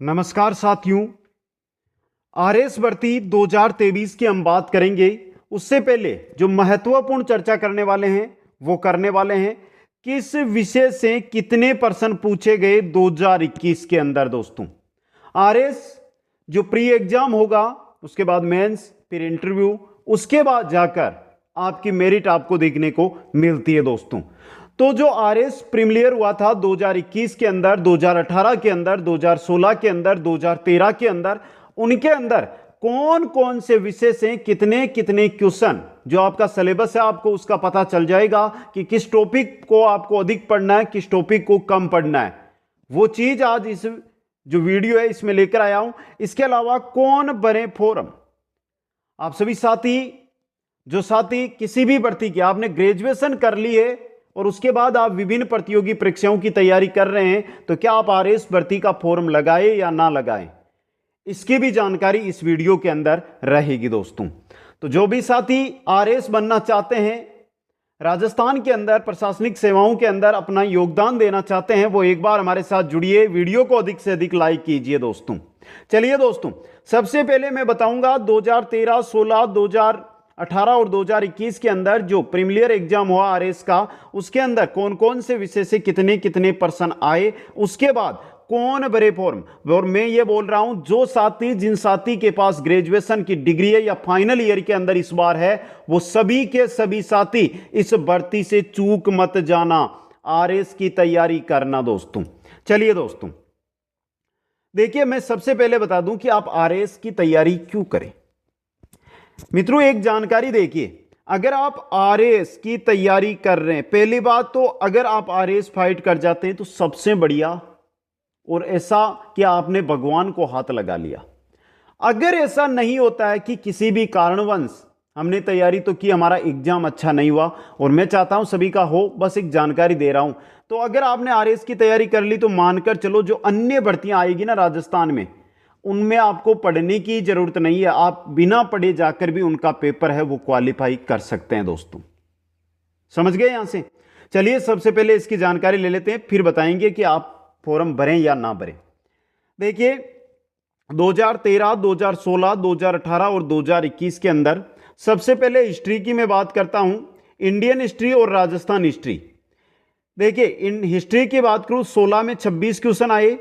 नमस्कार साथियों। आरएस भर्ती 2023 की हम बात करेंगे। उससे पहले जो महत्वपूर्ण चर्चा करने वाले हैं वो करने वाले हैं किस विषय से कितने प्रश्न पूछे गए 2021 के अंदर। दोस्तों, आरएस जो प्री एग्जाम होगा, उसके बाद मेंस, फिर इंटरव्यू, उसके बाद जाकर आपकी मेरिट आपको देखने को मिलती है। दोस्तों, तो जो आरएस प्रीमियर हुआ था 2021 के अंदर, 2018 के अंदर, 2016 के अंदर, 2013 के अंदर, उनके अंदर कौन कौन से विषय से कितने कितने क्वेश्चन, जो आपका सिलेबस है आपको उसका पता चल जाएगा कि किस टॉपिक को आपको अधिक पढ़ना है, किस टॉपिक को कम पढ़ना है। वो चीज आज इस जो वीडियो है इसमें लेकर आया हूं। इसके अलावा कौन बने फॉर्म, आप सभी साथी, जो साथी किसी भी भर्ती की आपने ग्रेजुएशन कर ली है और उसके बाद आप विभिन्न प्रतियोगी परीक्षाओं की तैयारी कर रहे हैं, तो क्या आप आरएस भर्ती का फॉर्म लगाए या ना लगाएं, इसकी भी जानकारी इस वीडियो के अंदर रहेगी। दोस्तों, तो जो भी साथी आरएस बनना चाहते हैं, राजस्थान के अंदर प्रशासनिक सेवाओं के अंदर अपना योगदान देना चाहते हैं, वो एक बार हमारे साथ जुड़िए, वीडियो को अधिक से अधिक लाइक कीजिए। दोस्तों, चलिए दोस्तों, सबसे पहले मैं बताऊंगा 2013, 16, 2018 और 2021 के अंदर जो प्रीमियर एग्जाम हुआ आरएस का, उसके अंदर कौन कौन से विषय से कितने कितने प्रश्न आए, उसके बाद कौन भरे फॉर्म। और मैं ये बोल रहा हूं, जो साथी, जिन साथी के पास ग्रेजुएशन की डिग्री है या फाइनल ईयर के अंदर इस बार है, वो सभी के सभी साथी इस भर्ती से चूक मत जाना, आरएस की तैयारी करना। दोस्तों, चलिए दोस्तों, देखिए, मैं सबसे पहले बता दूं कि आप आरएस की तैयारी क्यों करें। मित्रों, एक जानकारी देखिए, अगर आप आरएस की तैयारी कर रहे हैं, पहली बात तो अगर आप आरएस फाइट कर जाते हैं तो सबसे बढ़िया, और ऐसा कि आपने भगवान को हाथ लगा लिया। अगर ऐसा नहीं होता है कि किसी भी कारणवश हमने तैयारी तो की, हमारा एग्जाम अच्छा नहीं हुआ, और मैं चाहता हूं सभी का हो, बस एक जानकारी दे रहा हूं, तो अगर आपने आरएस की तैयारी कर ली तो मानकर चलो जो अन्य भर्तियां आएगी ना राजस्थान में, उनमें आपको पढ़ने की जरूरत नहीं है। आप बिना पढ़े जाकर भी उनका पेपर है वो क्वालिफाई कर सकते हैं। दोस्तों, समझ गए यहां से। चलिए, सबसे पहले इसकी जानकारी ले लेते हैं, फिर बताएंगे कि आप फॉर्म भरें या ना भरें। देखिए, 2013, 2016, 2018 और 2021 के अंदर सबसे पहले हिस्ट्री की मैं बात करता हूं, इंडियन हिस्ट्री और राजस्थान हिस्ट्री। देखिए, इन हिस्ट्री की बात करूं, 16 में 26 क्वेश्चन आए,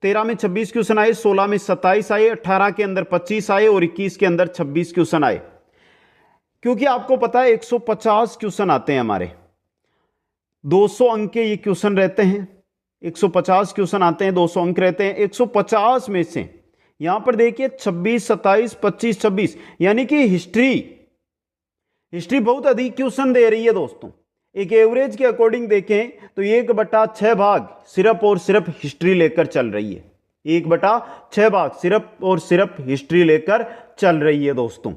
13 में 26 क्वेश्चन आए, 16 में 27 आए, 18 के अंदर 25 आए और 21 के अंदर 26 क्वेश्चन आए। क्योंकि आपको पता है 150 क्वेश्चन आते हैं हमारे, 200 अंक के ये क्वेश्चन रहते हैं, 150 क्वेश्चन आते हैं, 200 अंक रहते हैं। 150 में से यहां पर देखिए 26, 27, 25, 26, यानी कि हिस्ट्री बहुत अधिक क्वेश्चन दे रही है। दोस्तों, एक एवरेज के अकॉर्डिंग देखें तो 1/6 भाग सिर्फ और सिर्फ हिस्ट्री लेकर चल रही है। 1/6 भाग सिर्फ और सिर्फ हिस्ट्री लेकर चल रही है। दोस्तों,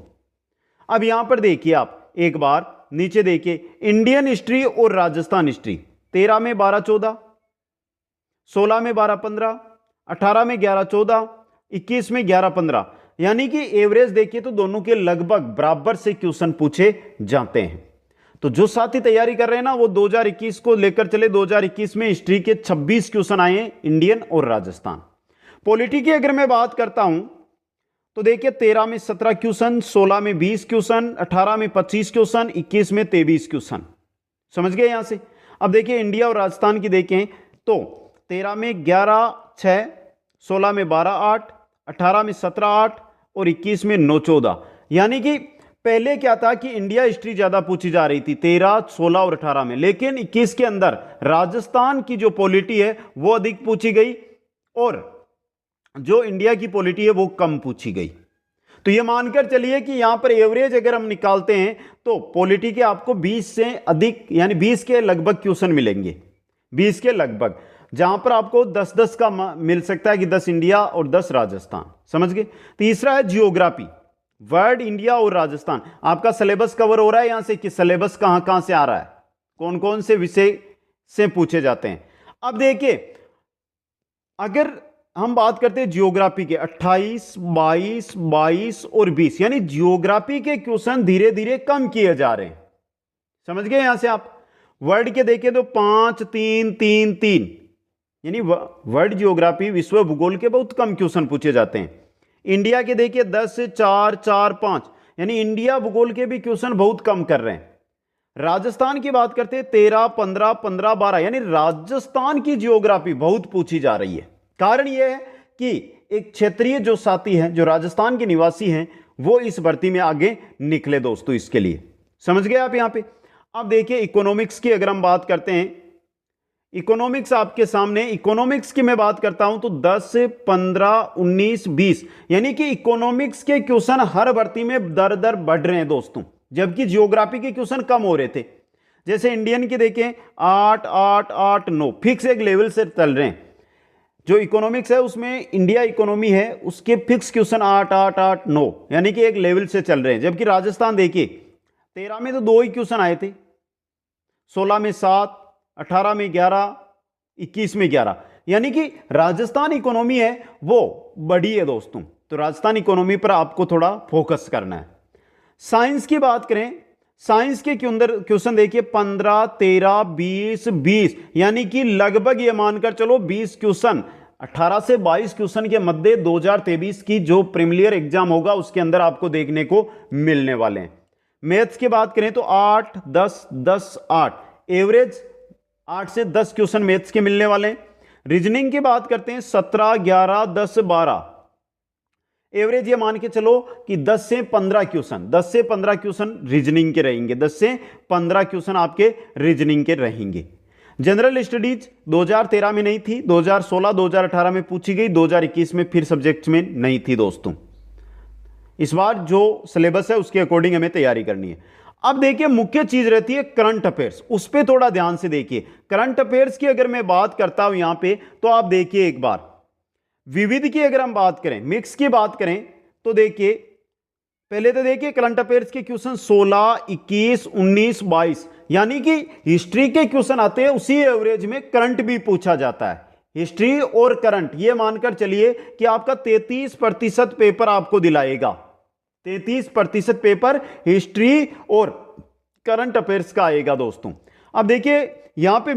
अब यहां पर देखिए, आप एक बार नीचे देखिए, इंडियन हिस्ट्री और राजस्थान हिस्ट्री, 13 में 12-14, 16 में 12-15, 18 में 11-14, 21 में 11-15, यानी कि एवरेज देखिए तो दोनों के लगभग बराबर से क्वेश्चन पूछे जाते हैं। तो जो साथी तैयारी कर रहे हैं ना, वो 2021 को लेकर चले। 2021 में हिस्ट्री के 26 क्वेश्चन आए हैं, इंडियन और राजस्थान। पॉलिटी की अगर मैं बात करता हूं तो देखिए, 13 में 17 क्वेश्चन, 16 में 20 क्वेश्चन, 18 में 25 क्वेश्चन, 21 में 23 क्वेश्चन। समझ गए यहां से। अब देखिए, इंडिया और राजस्थान की देखें तो 13 में 11-6, 16 में 12-8, 18 में 17-8 और 21 में 9-14। यानी कि पहले क्या था कि इंडिया हिस्ट्री ज्यादा पूछी जा रही थी 13, 16 और 18 में, लेकिन 21 के अंदर राजस्थान की जो पॉलिटी है वो अधिक पूछी गई और जो इंडिया की पॉलिटी है वो कम पूछी गई। तो ये मानकर चलिए कि यहां पर एवरेज अगर हम निकालते हैं तो पॉलिटी के आपको 20 से अधिक, यानी 20 के लगभग क्वेश्चन मिलेंगे, 20 के लगभग, जहां पर आपको 10-10 का मिल सकता है कि 10 इंडिया और 10 राजस्थान। समझ गए। तीसरा है जियोग्राफी, वर्ड इंडिया और राजस्थान। आपका सिलेबस कवर हो रहा है यहां से कि सिलेबस कहां कहां से आ रहा है, कौन कौन से विषय से पूछे जाते हैं। अब देखिए, अगर हम बात करते हैं जियोग्राफी के, 28, 22, 22 और 20, यानी जियोग्राफी के क्वेश्चन धीरे धीरे कम किए जा रहे हैं। समझ गए। यहां से आप वर्ड के देखें तो 5, 3, 3, 3, यानी वर्ल्ड जियोग्राफी, विश्व भूगोल के बहुत कम क्वेश्चन पूछे जाते हैं। इंडिया के देखिए 10, 4, 4, 5, यानी इंडिया भूगोल के भी क्वेश्चन बहुत कम कर रहे हैं। राजस्थान की बात करते हैं 13, 15, 15, 12, यानी राजस्थान की जियोग्राफी बहुत पूछी जा रही है। कारण यह है कि एक क्षेत्रीय जो साथी हैं, जो राजस्थान के निवासी हैं, वो इस भर्ती में आगे निकले दोस्तों। इसके लिए समझ गए आप यहां पे। अब देखिए इकोनॉमिक्स की अगर हम बात करते हैं, इकोनॉमिक्स आपके सामने, इकोनॉमिक्स की मैं बात करता हूं तो 10, 15, 19, 20, यानी कि इकोनॉमिक्स के क्वेश्चन हर भर्ती में दर दर बढ़ रहे हैं दोस्तों, जबकि जियोग्राफी के क्वेश्चन कम हो रहे थे। जैसे इंडियन के देखें 8, 8, 8, 9 फिक्स एक लेवल से चल रहे हैं। जो इकोनॉमिक्स है उसमें इंडिया इकोनॉमी है, उसके फिक्स क्वेश्चन 8, 8, 8, 9, यानी कि एक लेवल से चल रहे हैं। जबकि राजस्थान देखिए 13 में तो 2 ही क्वेश्चन आए थे, 16 में 7, 18 में 11, 21 में 11, यानी कि राजस्थान इकोनॉमी है वो बड़ी है दोस्तों। तो राजस्थान इकोनॉमी पर आपको थोड़ा फोकस करना है। साइंस की बात करें, साइंस के अंदर क्वेश्चन देखिए 15, 13, 20, 20, यानी कि लगभग ये मानकर चलो 20 क्वेश्चन, 18 से 22 क्वेश्चन के मध्य 2023 की जो प्रीमियर एग्जाम होगा उसके अंदर आपको देखने को मिलने वाले हैं। मैथ्स की बात करें तो 8, 10, 10, 8, एवरेज 8 से 10 क्वेश्चन मैथ्स के मिलने वाले हैं। रीजनिंग की बात करते हैं 17, 11, 10, 12, एवरेज ये मान के चलो कि 10 से 15 क्वेश्चन, 10 से 15 क्वेश्चन रीजनिंग के रहेंगे, 10 से 15 क्वेश्चन आपके रीजनिंग के रहेंगे। जनरल स्टडीज 2013 में नहीं थी, 2016, 2018 में पूछी गई, 2021 में फिर सब्जेक्ट में नहीं थी दोस्तों। इस बार जो सिलेबस है उसके अकॉर्डिंग हमें तैयारी करनी है। अब देखिए मुख्य चीज रहती है करंट अफेयर्स, उस पर थोड़ा ध्यान से देखिए। करंट अफेयर्स की अगर मैं बात करता हूं यहां पे, तो आप देखिए एक बार विविध की अगर हम बात करें, मिक्स की बात करें, तो देखिए पहले तो देखिए करंट अफेयर्स के क्वेश्चन 16, 21, 19, 22, यानी कि हिस्ट्री के क्वेश्चन आते हैं, उसी एवरेज में करंट भी पूछा जाता है। हिस्ट्री और करंट ये मानकर चलिए कि आपका 33% पेपर आपको दिलाएगा, 33% पेपर हिस्ट्री और करंट अफेयर्स का आएगा दोस्तों। अब देखिए यहां पे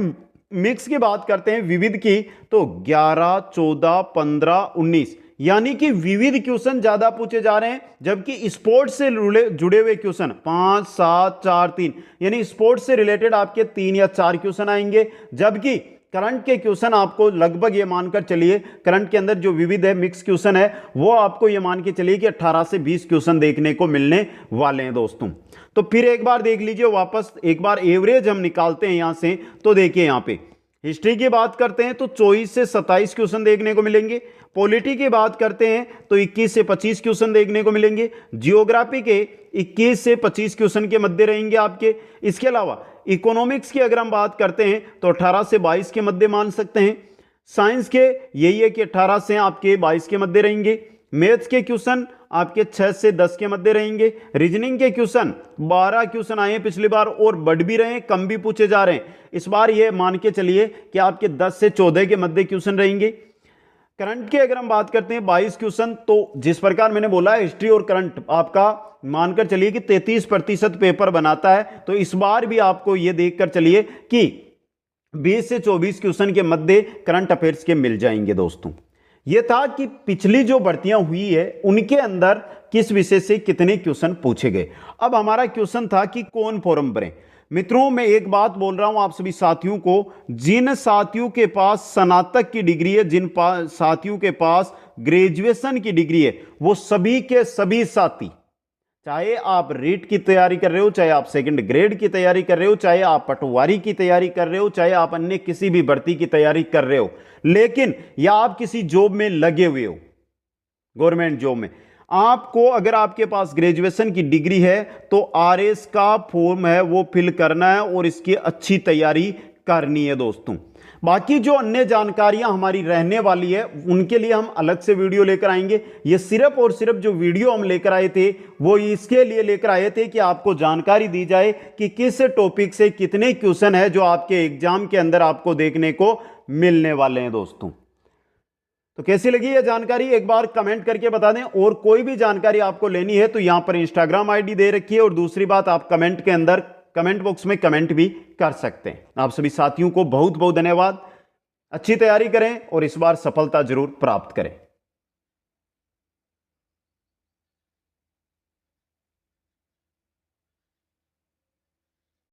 मिक्स की बात करते हैं विविध की, तो 11, 14, 15, 19, यानी कि विविध क्वेश्चन ज्यादा पूछे जा रहे हैं। जबकि स्पोर्ट्स से जुड़े हुए क्वेश्चन 5, 7, 4, 3, यानी स्पोर्ट्स से रिलेटेड आपके 3 या 4 क्वेश्चन आएंगे। जबकि करंट के क्वेश्चन आपको लगभग ये मानकर चलिए, करंट के अंदर जो विविध है मिक्स क्वेश्चन है, वो आपको ये मान के चलिए कि 18 से 20 क्वेश्चन देखने को मिलने वाले हैं दोस्तों। तो फिर एक बार देख लीजिए वापस, एक बार एवरेज हम निकालते हैं यहां से, तो देखिए यहां पे हिस्ट्री की बात करते हैं तो 24 से 27 क्वेश्चन देखने को मिलेंगे। पॉलिटी की बात करते हैं तो 21 से 25 क्वेश्चन देखने को मिलेंगे। जियोग्राफी के 21 से 25 क्वेश्चन के मध्य रहेंगे आपके। इसके अलावा इकोनॉमिक्स की अगर हम बात करते हैं तो 18 से 22 के मध्य मान सकते हैं। साइंस के यही है कि 18 से आपके 22 के मध्य रहेंगे। मैथ्स के क्वेश्चन आपके 6 से 10 के मध्य रहेंगे। रीजनिंग के क्वेश्चन 12 क्वेश्चन आए हैं पिछली बार, और बढ़ भी रहे हैं, कम भी पूछे जा रहे हैं। इस बार ये मान के चलिए कि आपके 10 से 14 के मध्य क्वेश्चन रहेंगे। करंट की अगर हम बात करते हैं 22 क्वेश्चन, तो जिस प्रकार मैंने बोला हिस्ट्री और करंट आपका मानकर चलिए कि 33% पेपर बनाता है, तो इस बार भी आपको यह देखकर चलिए कि 20 से 24 क्वेश्चन के मध्य करंट अफेयर्स के मिल जाएंगे दोस्तों। यह था कि पिछली जो भर्तियां हुई है उनके अंदर किस विषय से कितने क्वेश्चन पूछे गए। अब हमारा क्वेश्चन था कि कौन फॉर्म भरे। मित्रों मैं एक बात बोल रहा हूं आप सभी साथियों को, जिन साथियों के पास स्नातक की डिग्री है, जिन साथियों के पास ग्रेजुएशन की डिग्री है, वो सभी के सभी साथी, चाहे आप रीट की तैयारी कर रहे हो, चाहे आप सेकंड ग्रेड की तैयारी कर रहे हो, चाहे आप पटवारी की तैयारी कर रहे हो, चाहे आप अन्य किसी भी भर्ती की तैयारी कर रहे हो, लेकिन या आप किसी जॉब में लगे हुए हो, गवर्नमेंट जॉब में, आपको अगर आपके पास ग्रेजुएशन की डिग्री है तो आरएस का फॉर्म है वो फिल करना है और इसकी अच्छी तैयारी करनी है दोस्तों। बाकी जो अन्य जानकारियां हमारी रहने वाली है उनके लिए हम अलग से वीडियो लेकर आएंगे। ये सिर्फ और सिर्फ जो वीडियो हम लेकर आए थे वो इसके लिए लेकर आए थे कि आपको जानकारी दी जाए कि किस टॉपिक से कितने क्वेश्चन है जो आपके एग्जाम के अंदर आपको देखने को मिलने वाले हैं दोस्तों। तो कैसी लगी यह जानकारी एक बार कमेंट करके बता दें। और कोई भी जानकारी आपको लेनी है तो यहां पर इंस्टाग्राम आईडी दे रखी है, और दूसरी बात आप कमेंट के अंदर कमेंट बॉक्स में कमेंट भी कर सकते हैं। आप सभी साथियों को बहुत बहुत धन्यवाद। अच्छी तैयारी करें और इस बार सफलता जरूर प्राप्त करें।